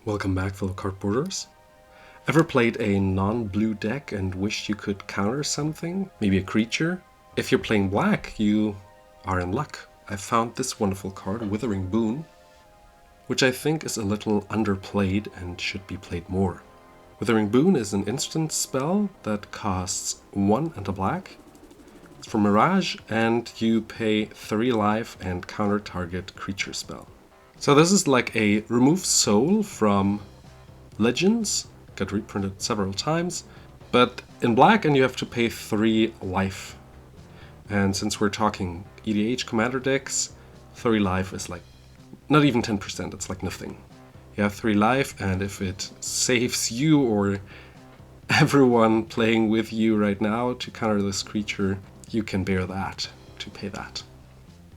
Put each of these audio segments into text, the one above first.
Welcome back, fellow cardboarders. Ever played a non-blue deck and wished you could counter something? Maybe a creature? If you're playing black, you are in luck. I found this wonderful card, Withering Boon, which I think is a little underplayed and should be played more. Withering Boon is an instant spell that costs 1 and a black. It's from Mirage, and you pay 3 life and counter target creature spell. So this is like a remove soul from Legends, got reprinted several times, but in black, and you have to pay 3 life. And since we're talking EDH commander decks, 3 life is like not even 10%, it's like nothing. You have 3 life, and if it saves you or everyone playing with you right now to counter this creature, you can bear that, to pay that.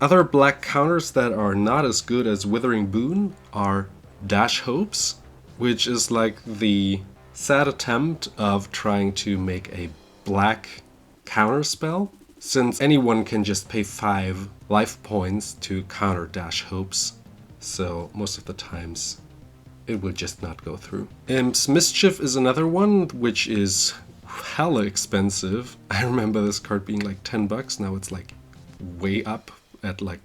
Other black counters that are not as good as Withering Boon are Dash Hopes, which is like the sad attempt of trying to make a black counter spell, since anyone can just pay 5 life points to counter Dash Hopes, so most of the times it will just not go through. Imp's Mischief is another one, which is hella expensive. I remember this card being like 10 bucks, now it's like way up at like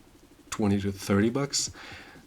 20 to 30 bucks.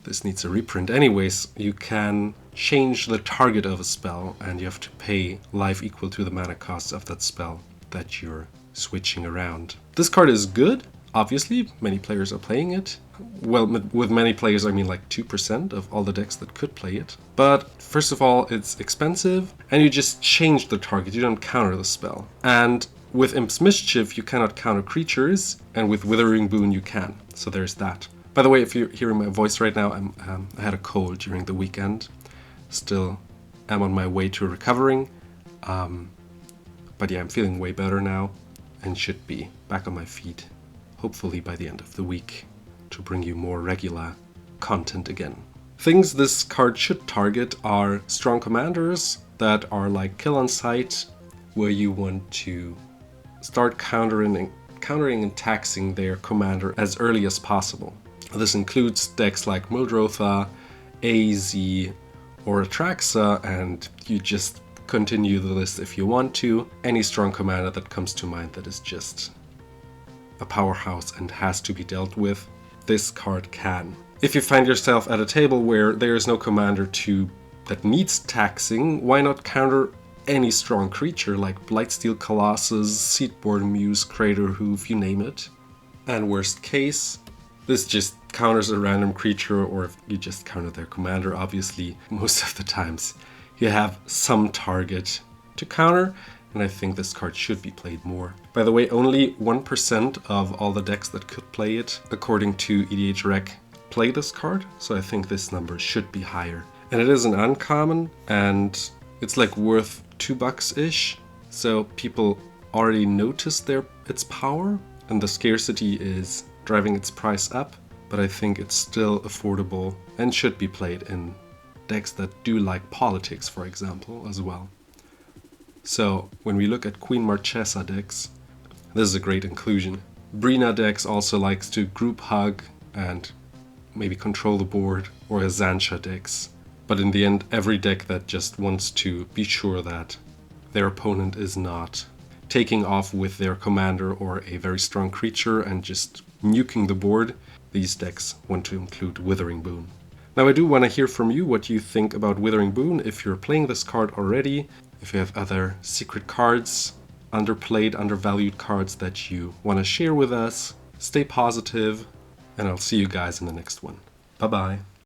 This needs a reprint. Anyways, you can change the target of a spell and you have to pay life equal to the mana cost of that spell that you're switching around. This card is good, obviously, many players are playing it. Well, with many players I mean like 2% of all the decks that could play it. But first of all, it's expensive and you just change the target, you don't counter the spell. And with Imp's Mischief, you cannot counter creatures, and with Withering Boon, you can. So there's that. By the way, if you're hearing my voice right now, I had a cold during the weekend. Still am on my way to recovering. But yeah, I'm feeling way better now and should be back on my feet, hopefully by the end of the week, to bring you more regular content again. Things this card should target are strong commanders that are like kill on sight, where you want to start countering and taxing their commander as early as possible. This includes decks like Muldrotha, AZ, or Atraxa, and you just continue the list if you want to. Any strong commander that comes to mind that is just a powerhouse and has to be dealt with, this card can. If you find yourself at a table where there is no commander that needs taxing, why not counter any strong creature like Blightsteel Colossus, Seedborn Muse, Craterhoof, you name it. And worst case, this just counters a random creature, or if you just counter their commander, obviously, most of the times you have some target to counter, and I think this card should be played more. By the way, only 1% of all the decks that could play it, according to EDH Rec, play this card, so I think this number should be higher. And it is an uncommon, and it's like worth $2-ish, so people already noticed its power, and the scarcity is driving its price up, but I think it's still affordable and should be played in decks that do like politics, for example, as well. So when we look at Queen Marchesa decks, this is a great inclusion. Brina decks also likes to group hug and maybe control the board, or Azantia decks. But in the end, every deck that just wants to be sure that their opponent is not taking off with their commander or a very strong creature and just nuking the board, these decks want to include Withering Boon. Now I do want to hear from you what you think about Withering Boon, if you're playing this card already, if you have other secret cards, underplayed, undervalued cards that you want to share with us. Stay positive, and I'll see you guys in the next one. Bye bye.